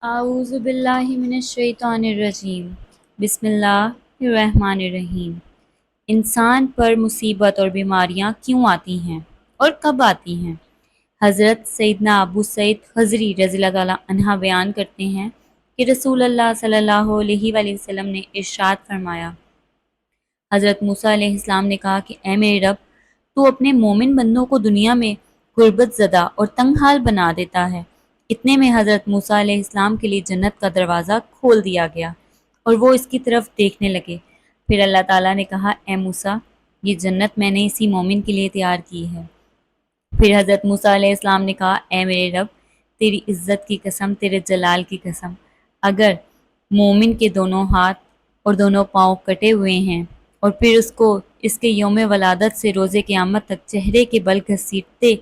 اعوذ باللہ من الشیطان الرجیم بسم اللہ الرحمن الرحیم۔ انسان پر مصیبت اور بیماریاں کیوں آتی ہیں اور کب آتی ہیں؟ حضرت سیدنا ابو سعید خضری رضی اللہ تعالیٰ عنہ بیان کرتے ہیں کہ رسول اللہ صلی اللہ علیہ وآلہ وسلم نے ارشاد فرمایا، حضرت موسیٰ علیہ السلام نے کہا کہ اے میرے رب، تو اپنے مومن بندوں کو دنیا میں غربت زدہ اور تنگ حال بنا دیتا ہے۔ اتنے میں حضرت موسیٰ علیہ السلام کے لیے جنت کا دروازہ کھول دیا گیا اور وہ اس کی طرف دیکھنے لگے۔ پھر اللہ تعالیٰ نے کہا، اے موسیٰ، یہ جنت میں نے اسی مومن کے لیے تیار کی ہے۔ پھر حضرت موسیٰ علیہ السلام نے کہا، اے میرے رب، تیری عزت کی قسم، تیرے جلال کی قسم، اگر مومن کے دونوں ہاتھ اور دونوں پاؤں کٹے ہوئے ہیں اور پھر اس کو اس کے یوم ولادت سے روز قیامت تک چہرے کے بل گھسیٹتے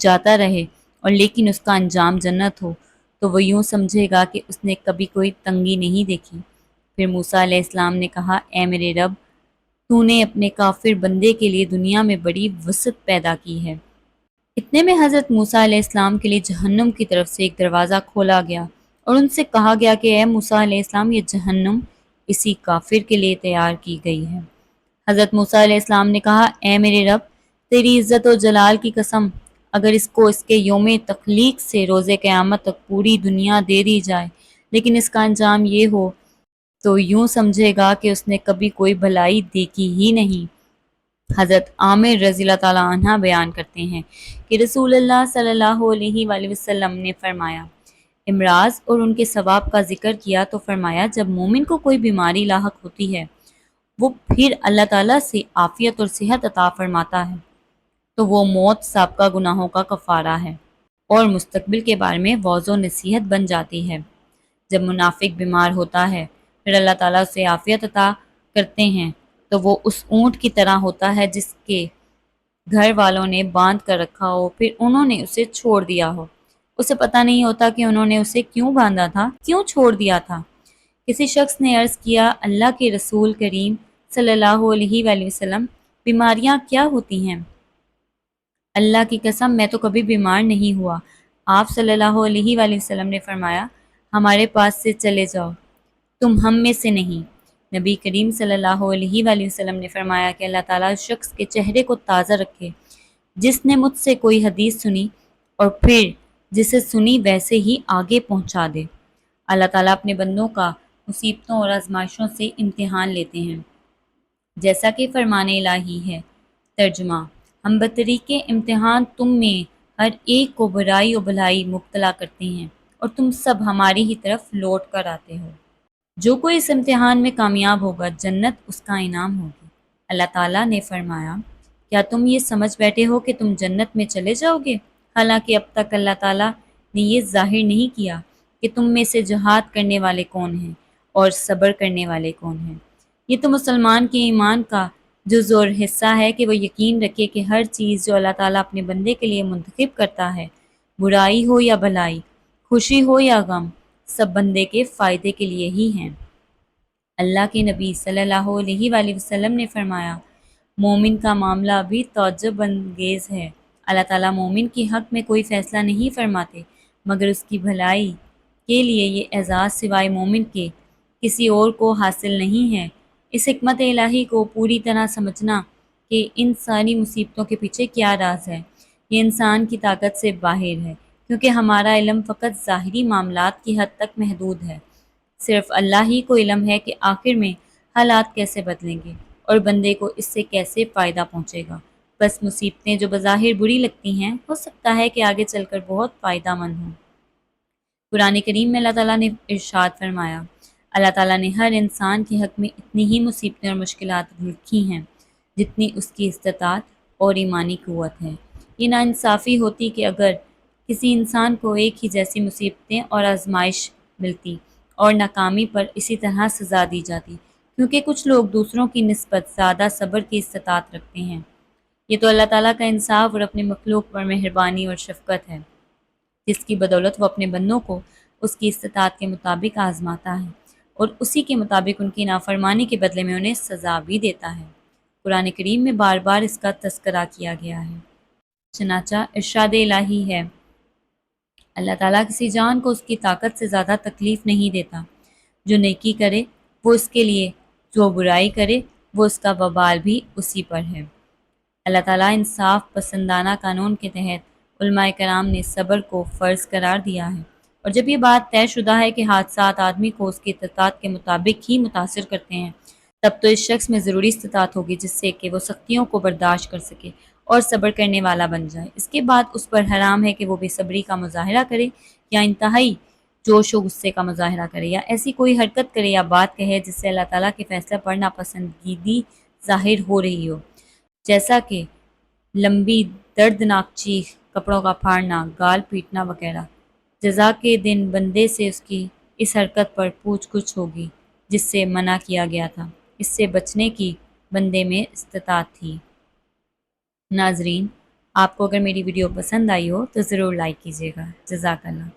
جاتا رہے اور لیکن اس کا انجام جنت ہو، تو وہ یوں سمجھے گا کہ اس نے کبھی کوئی تنگی نہیں دیکھی۔ پھر موسیٰ علیہ السلام نے کہا، اے میرے رب، تو نے اپنے کافر بندے کے لیے دنیا میں بڑی وسعت پیدا کی ہے۔ اتنے میں حضرت موسیٰ علیہ السلام کے لیے جہنم کی طرف سے ایک دروازہ کھولا گیا اور ان سے کہا گیا کہ اے موسیٰ علیہ السلام، یہ جہنم اسی کافر کے لیے تیار کی گئی ہے۔ حضرت موسیٰ علیہ السلام نے کہا، اے میرے رب، تیری عزت و جلال کی قسم، اگر اس کو اس کے یوم تخلیق سے روز قیامت تک پوری دنیا دے دی جائے لیکن اس کا انجام یہ ہو تو یوں سمجھے گا کہ اس نے کبھی کوئی بھلائی دیکھی ہی نہیں۔ حضرت عامر رضی اللہ تعالیٰ عنہ بیان کرتے ہیں کہ رسول اللہ صلی اللہ علیہ وآلہ وسلم نے فرمایا، امراض اور ان کے ثواب کا ذکر کیا تو فرمایا، جب مومن کو کوئی بیماری لاحق ہوتی ہے وہ پھر اللہ تعالیٰ سے عافیت اور صحت عطا فرماتا ہے تو وہ موت سابقہ گناہوں کا کفارہ ہے اور مستقبل کے بارے میں وعظ و نصیحت بن جاتی ہے۔ جب منافق بیمار ہوتا ہے پھر اللہ تعالیٰ اسے عافیت عطا کرتے ہیں تو وہ اس اونٹ کی طرح ہوتا ہے جس کے گھر والوں نے باندھ کر رکھا ہو، پھر انہوں نے اسے چھوڑ دیا ہو۔ اسے پتہ نہیں ہوتا کہ انہوں نے اسے کیوں باندھا تھا، کیوں چھوڑ دیا تھا۔ کسی شخص نے عرض کیا، اللہ کے رسول کریم صلی اللہ علیہ وآلہ وسلم، بیماریاں کیا ہوتی ہیں؟ اللہ کی قسم، میں تو کبھی بیمار نہیں ہوا۔ آپ صلی اللہ علیہ وآلہ وسلم نے فرمایا، ہمارے پاس سے چلے جاؤ، تم ہم میں سے نہیں۔ نبی کریم صلی اللہ علیہ وآلہ وسلم نے فرمایا کہ اللہ تعالیٰ اس شخص کے چہرے کو تازہ رکھے جس نے مجھ سے کوئی حدیث سنی اور پھر جسے سنی ویسے ہی آگے پہنچا دے۔ اللہ تعالیٰ اپنے بندوں کا مصیبتوں اور آزمائشوں سے امتحان لیتے ہیں جیسا کہ فرمان الہی ہے۔ ترجمہ: ہم بطریق امتحان تم میں ہر ایک کو برائی و بھلائی مبتلا کرتے ہیں اور تم سب ہماری ہی طرف لوٹ کر آتے ہو۔ جو کوئی اس امتحان میں کامیاب ہوگا جنت اس کا انعام ہوگی۔ اللہ تعالیٰ نے فرمایا، کیا تم یہ سمجھ بیٹھے ہو کہ تم جنت میں چلے جاؤ گے؟ حالانکہ اب تک اللہ تعالیٰ نے یہ ظاہر نہیں کیا کہ تم میں سے جہاد کرنے والے کون ہیں اور صبر کرنے والے کون ہیں۔ یہ تو مسلمان کے ایمان کا جز اور حصہ ہے کہ وہ یقین رکھے کہ ہر چیز جو اللہ تعالیٰ اپنے بندے کے لیے منتخب کرتا ہے، برائی ہو یا بھلائی، خوشی ہو یا غم، سب بندے کے فائدے کے لیے ہی ہیں۔ اللہ کے نبی صلی اللہ علیہ وآلہ وسلم نے فرمایا، مومن کا معاملہ بھی تعجب انگیز ہے۔ اللہ تعالیٰ مومن کے حق میں کوئی فیصلہ نہیں فرماتے مگر اس کی بھلائی کے لیے۔ یہ اعزاز سوائے مومن کے کسی اور کو حاصل نہیں ہے۔ اس حکمت الہی کو پوری طرح سمجھنا کہ ان ساری مصیبتوں کے پیچھے کیا راز ہے، یہ انسان کی طاقت سے باہر ہے، کیونکہ ہمارا علم فقط ظاہری معاملات کی حد تک محدود ہے۔ صرف اللہ ہی کو علم ہے کہ آخر میں حالات کیسے بدلیں گے اور بندے کو اس سے کیسے فائدہ پہنچے گا۔ بس مصیبتیں جو بظاہر بری لگتی ہیں ہو سکتا ہے کہ آگے چل کر بہت فائدہ مند ہوں۔ قرآن کریم میں اللہ تعالیٰ نے ارشاد فرمایا، اللہ تعالیٰ نے ہر انسان کے حق میں اتنی ہی مصیبتیں اور مشکلات لکھی ہیں جتنی اس کی استطاعت اور ایمانی قوت ہے۔ یہ ناانصافی ہوتی کہ اگر کسی انسان کو ایک ہی جیسی مصیبتیں اور آزمائش ملتی اور ناکامی پر اسی طرح سزا دی جاتی، کیونکہ کچھ لوگ دوسروں کی نسبت زیادہ صبر کی استطاعت رکھتے ہیں۔ یہ تو اللہ تعالیٰ کا انصاف اور اپنے مخلوق پر مہربانی اور شفقت ہے، جس کی بدولت وہ اپنے بندوں کو اس کی استطاعت کے مطابق آزماتا ہے اور اسی کے مطابق ان کی نافرمانی کے بدلے میں انہیں سزا بھی دیتا ہے۔ قرآن کریم میں بار بار اس کا تذکرہ کیا گیا ہے۔ چنانچہ ارشاد الہی ہے، اللہ تعالیٰ کسی جان کو اس کی طاقت سے زیادہ تکلیف نہیں دیتا۔ جو نیکی کرے وہ اس کے لیے، جو برائی کرے وہ اس کا وبال بھی اسی پر ہے۔ اللہ تعالیٰ انصاف پسندانہ قانون کے تحت علماء کرام نے صبر کو فرض قرار دیا ہے، اور جب یہ بات طے شدہ ہے کہ حادثات آدمی کو اس کی استطاعت کے مطابق ہی متاثر کرتے ہیں، تب تو اس شخص میں ضروری استطاعت ہوگی جس سے کہ وہ سختیوں کو برداشت کر سکے اور صبر کرنے والا بن جائے۔ اس کے بعد اس پر حرام ہے کہ وہ بے صبری کا مظاہرہ کرے، یا انتہائی جوش و غصے کا مظاہرہ کرے، یا ایسی کوئی حرکت کرے یا بات کہے جس سے اللہ تعالیٰ کے فیصلے پر ناپسندگی ظاہر ہو رہی ہو، جیسا کہ لمبی دردناک چیخ، کپڑوں کا پھاڑنا، گال پیٹنا وغیرہ۔ جزا کے دن بندے سے اس کی اس حرکت پر پوچھ گچھ ہوگی جس سے منع کیا گیا تھا، اس سے بچنے کی بندے میں استطاعت تھی۔ ناظرین، آپ کو اگر میری ویڈیو پسند آئی ہو تو ضرور لائک کیجیے گا۔ جزاک اللہ۔